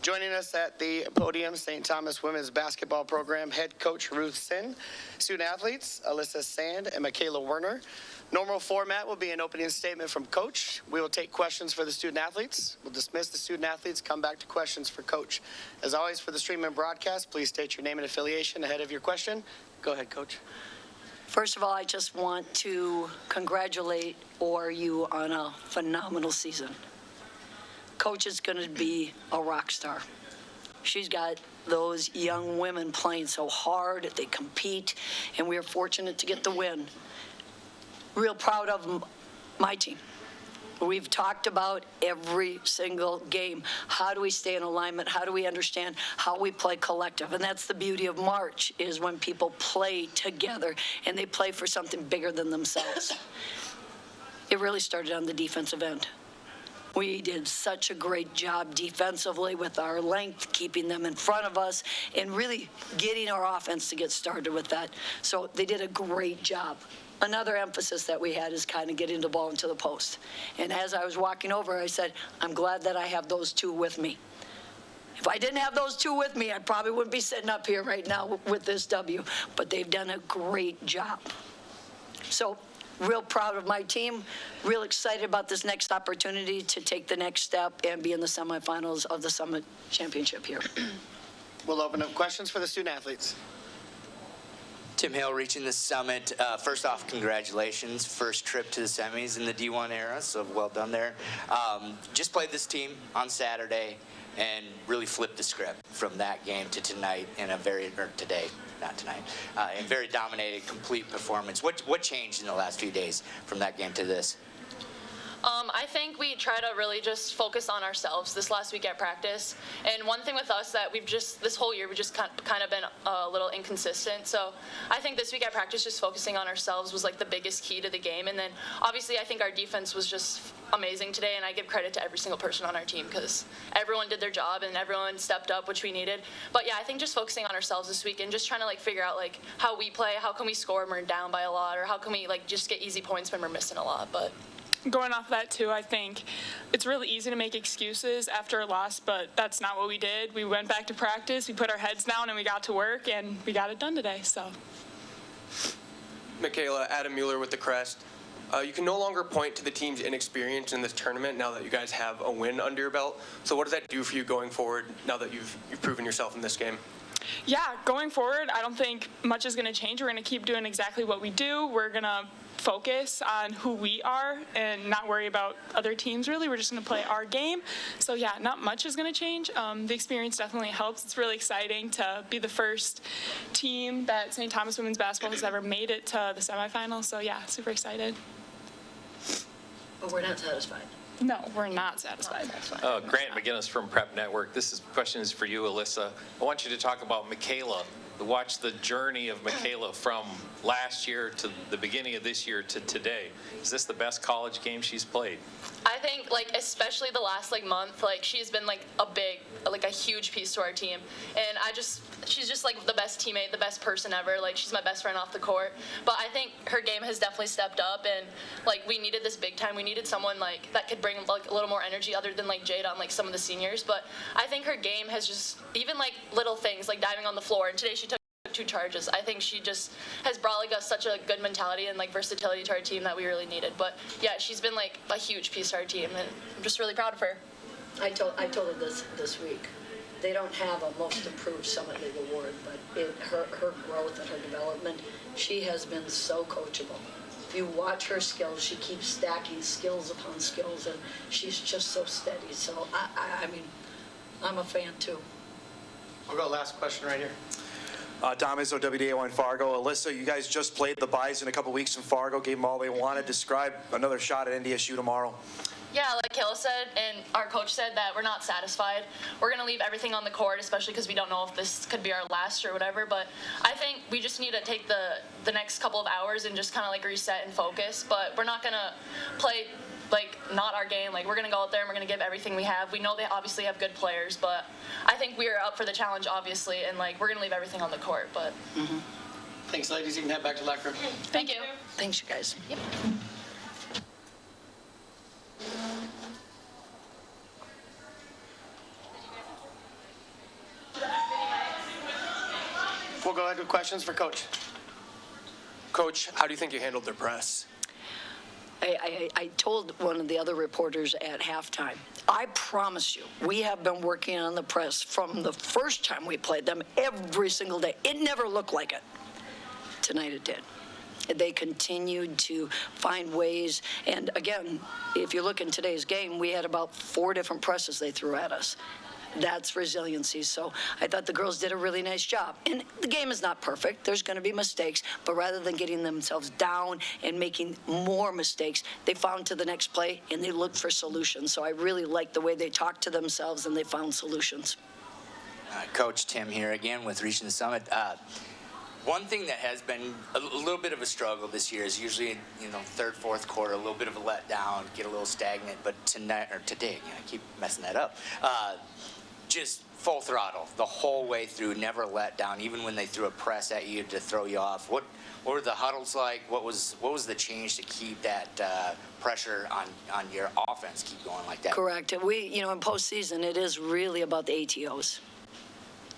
Joining us at the podium, St. Thomas Women's Basketball Program head coach Ruth Sin, student athletes Alyssa Sand and Michaela Werner. Normal format will be an opening statement from coach. We will take questions for the student athletes. We'll dismiss the student athletes, come back to questions for coach. As always, for the stream and broadcast, please state your name and affiliation ahead of your question. Go ahead, coach. First of all, I just want to congratulate ORU on a phenomenal season. Coach is going to be a rock star. She's got those young women playing so hard, they compete, and we are fortunate to get the win. Real proud of my team. We've talked about every single game. How do we stay in alignment? How do we understand how we play collective? And that's the beauty of March, is when people play together and they play for something bigger than themselves. It really started on the defensive end. We did such a great job defensively with our length, keeping them in front of us, and really getting our offense to get started with that. So they did a great job. Another emphasis that we had is kind of getting the ball into the post. And as I was walking over, I said, I'm glad that I have those two with me. If I didn't have those two with me, I probably wouldn't be sitting up here right now with this W. But they've done a great job. So real proud of my team, real excited about this next opportunity to take the next step and be in the semifinals of the Summit Championship here. We'll open up questions for the student athletes. Tim Hale reaching the Summit. First off, congratulations. First trip to the semis in the D1 era, so well done there. Just played this team on Saturday and really flipped the script from that game to tonight in a very, or today, not tonight, a very dominated, complete performance. What changed in the last few days from that game to this? I think we try to really just focus on ourselves this last week at practice. And one thing with us that we've just, this whole year, we've just kind of been a little inconsistent. So I think this week at practice, just focusing on ourselves was like the biggest key to the game. And then obviously I think our defense was just amazing today. And I give credit to every single person on our team because everyone did their job and everyone stepped up, which we needed. But yeah, I think just focusing on ourselves this week and just trying to like figure out like how we play, how can we score when we're down by a lot, or how can we like just get easy points when we're missing a lot. But going off that too, I think it's really easy to make excuses after a loss, but that's not what we did. We went back to practice, we put our heads down, and we got to work, and we got it done today. So, Michaela, Adam Mueller with the Crest. You can no longer point to the team's inexperience in this tournament now that you guys have a win under your belt. So what does that do for you going forward now that you've proven yourself in this game? Yeah, going forward, I don't think much is going to change. We're going to keep doing exactly what we do. We're going to focus on who we are and not worry about other teams, really. We're just going to play our game. So, yeah, not much is going to change. The experience definitely helps. It's really exciting to be the first team that St. Thomas Women's Basketball has ever made it to the semifinals. So, yeah, super excited. But we're not satisfied. No, we're not satisfied. Grant McGinnis from Prep Network. This question is for you, Alyssa. I want you to talk about Michaela. Watch the journey of Michaela from last year to the beginning of this year to today. Is this the best college game she's played? I think, like, especially the last, like, month, like, she's been, like, a huge piece to our team. And she's just, like, the best teammate, the best person ever. Like, she's my best friend off the court. But I think her game has definitely stepped up. And, like, we needed this big time. We needed someone, like, that could bring, like, a little more energy other than, like, Jada and, like, some of the seniors. But I think her game has just, even, like, little things, like diving on the floor. And today she took 2 charges. I think she just has brought like such a good mentality and like versatility to our team that we really needed. But yeah, she's been like a huge piece to our team, and I'm just really proud of her. I told her this week. They don't have a most improved Summit League award, but her growth and her development, she has been so coachable. If you watch her skills, she keeps stacking skills upon skills, and she's just so steady. So I mean, I'm a fan too. We'll go last question right here. Dom Izzo, WDA1 Fargo. Alyssa, you guys just played the Bison a couple weeks in Fargo, gave them all they wanted. Describe another shot at NDSU tomorrow. Yeah, like Kayla said, and our coach said, that we're not satisfied. We're going to leave everything on the court, especially because we don't know if this could be our last or whatever. But I think we just need to take the next couple of hours and just kind of like reset and focus. But we're not going to play like not our game. Like, we're going to go out there and we're going to give everything we have. We know they obviously have good players, but I think we are up for the challenge, obviously, and like we're going to leave everything on the court. But Thanks, ladies. You can head back to the locker room. Thank you. Thanks, you guys. Yep. We'll go ahead with questions for Coach. Coach, how do you think you handled their press? I told one of the other reporters at halftime, I promise you, we have been working on the press from the first time we played them every single day. It never looked like it. Tonight it did. They continued to find ways. And again, if you look in today's game, we had about 4 different presses they threw at us. That's resiliency. So I thought the girls did a really nice job. And the game is not perfect. There's going to be mistakes. But rather than getting themselves down and making more mistakes, they found to the next play and they looked for solutions. So I really liked the way they talked to themselves and they found solutions. Coach Tim here again with Reaching the Summit. One thing that has been a little bit of a struggle this year is usually, third, fourth quarter, a little bit of a letdown, get a little stagnant. But today, I keep messing that up. Just full throttle the whole way through, never let down, even when they threw a press at you to throw you off. What were the huddles like? What was the change to keep that pressure on your offense keep going like that? Correct. We, in postseason, it is really about the ATOs.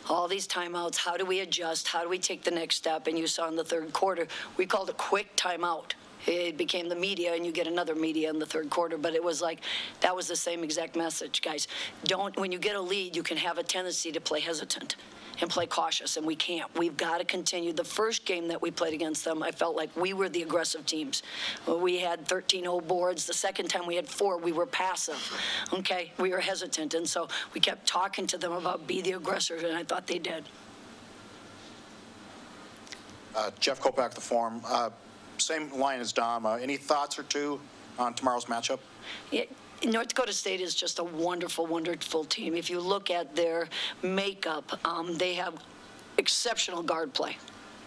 All these timeouts, how do we adjust? How do we take the next step? And you saw in the third quarter, we called a quick timeout. It became the media, and you get another media in the third quarter. But it was like, that was the same exact message, guys. When you get a lead, you can have a tendency to play hesitant and play cautious, and we can't. We've got to continue. The first game that we played against them, I felt like we were the aggressive teams. We had 13-0 boards. The second time we had 4, we were passive, okay? We were hesitant, and so we kept talking to them about be the aggressor, and I thought they did. Jeff Kopak, the Forum. Same line as Dom. Any thoughts or two on tomorrow's matchup? Yeah. North Dakota State is just a wonderful, wonderful team. If you look at their makeup, they have exceptional guard play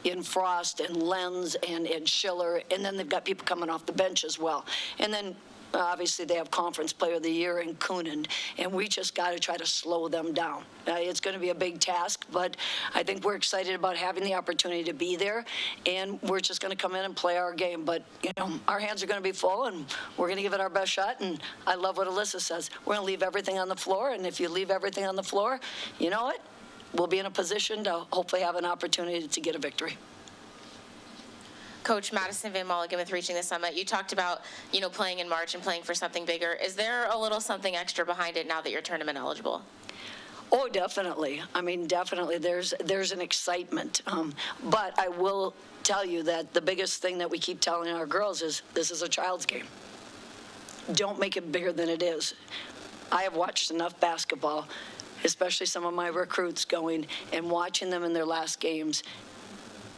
in Frost and Lenz and Schiller, and then they've got people coming off the bench as well. And then obviously they have Conference Player of the Year in Coonan, and we just got to try to slow them down. It's going to be a big task, but I think we're excited about having the opportunity to be there, and we're just going to come in and play our game. But, our hands are going to be full, and we're going to give it our best shot, and I love what Alyssa says. We're going to leave everything on the floor, and if you leave everything on the floor, you know what? We'll be in a position to hopefully have an opportunity to get a victory. Coach Madison Van Mulligan with Reaching the Summit. You talked about, playing in March and playing for something bigger. Is there a little something extra behind it now that you're tournament eligible? Oh, definitely. I mean, definitely. There's an excitement. But I will tell you that the biggest thing that we keep telling our girls is this is a child's game. Don't make it bigger than it is. I have watched enough basketball, especially some of my recruits going and watching them in their last games,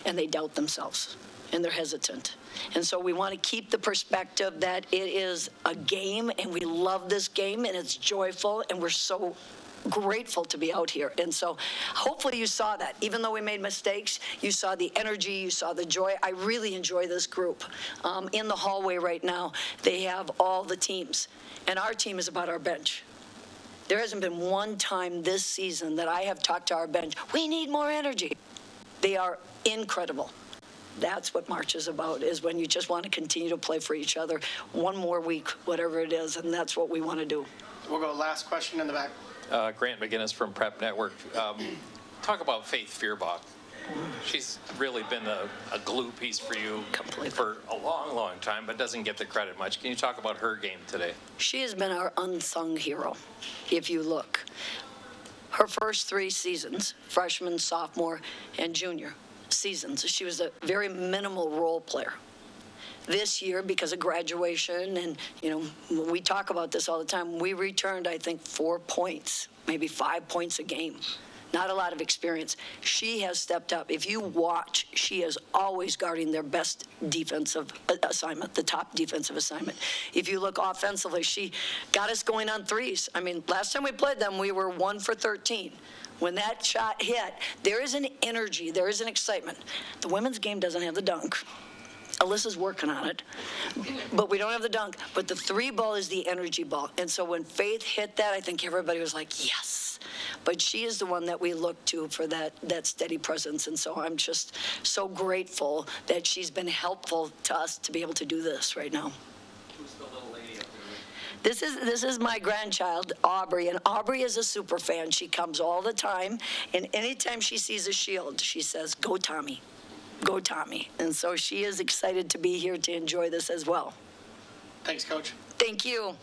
and they doubt themselves. And they're hesitant. And so we want to keep the perspective that it is a game, and we love this game, and it's joyful, and we're so grateful to be out here. And so hopefully you saw that. Even though we made mistakes, you saw the energy, you saw the joy. I really enjoy this group. In the hallway right now, they have all the teams, and our team is about our bench. There hasn't been one time this season that I have talked to our bench, we need more energy. They are incredible. That's what March is about, is when you just want to continue to play for each other one more week, whatever it is, and that's what we want to do. We'll go last question in the back. Grant McGinnis from Prep Network. Talk about Faith Feuerbach. She's really been a glue piece for you for a long, long time, but doesn't get the credit much. Can you talk about her game today? She has been our unsung hero, if you look. Her first 3 seasons, freshman, sophomore, and junior seasons, she was a very minimal role player. This year, because of graduation, and we talk about this all the time, we returned, I think, 4 points, maybe 5 points a game. Not a lot of experience. She has stepped up. If you watch, she is always guarding their best defensive assignment, the top defensive assignment. If you look offensively, she got us going on threes. I mean, last time we played them, we were 1 for 13. When that shot hit, there is an energy, there is an excitement. The women's game doesn't have the dunk. Alyssa's working on it, but we don't have the dunk. But the 3 ball is the energy ball. And so when Faith hit that, I think everybody was like, yes. But she is the one that we look to for that steady presence. And so I'm just so grateful that she's been helpful to us to be able to do this right now. Who's the little lady up This is my grandchild, Aubrey, and Aubrey is a super fan. She comes all the time, and anytime she sees a shield, she says, "Go Tommie, go Tommie." And so she is excited to be here to enjoy this as well. Thanks, Coach. Thank you.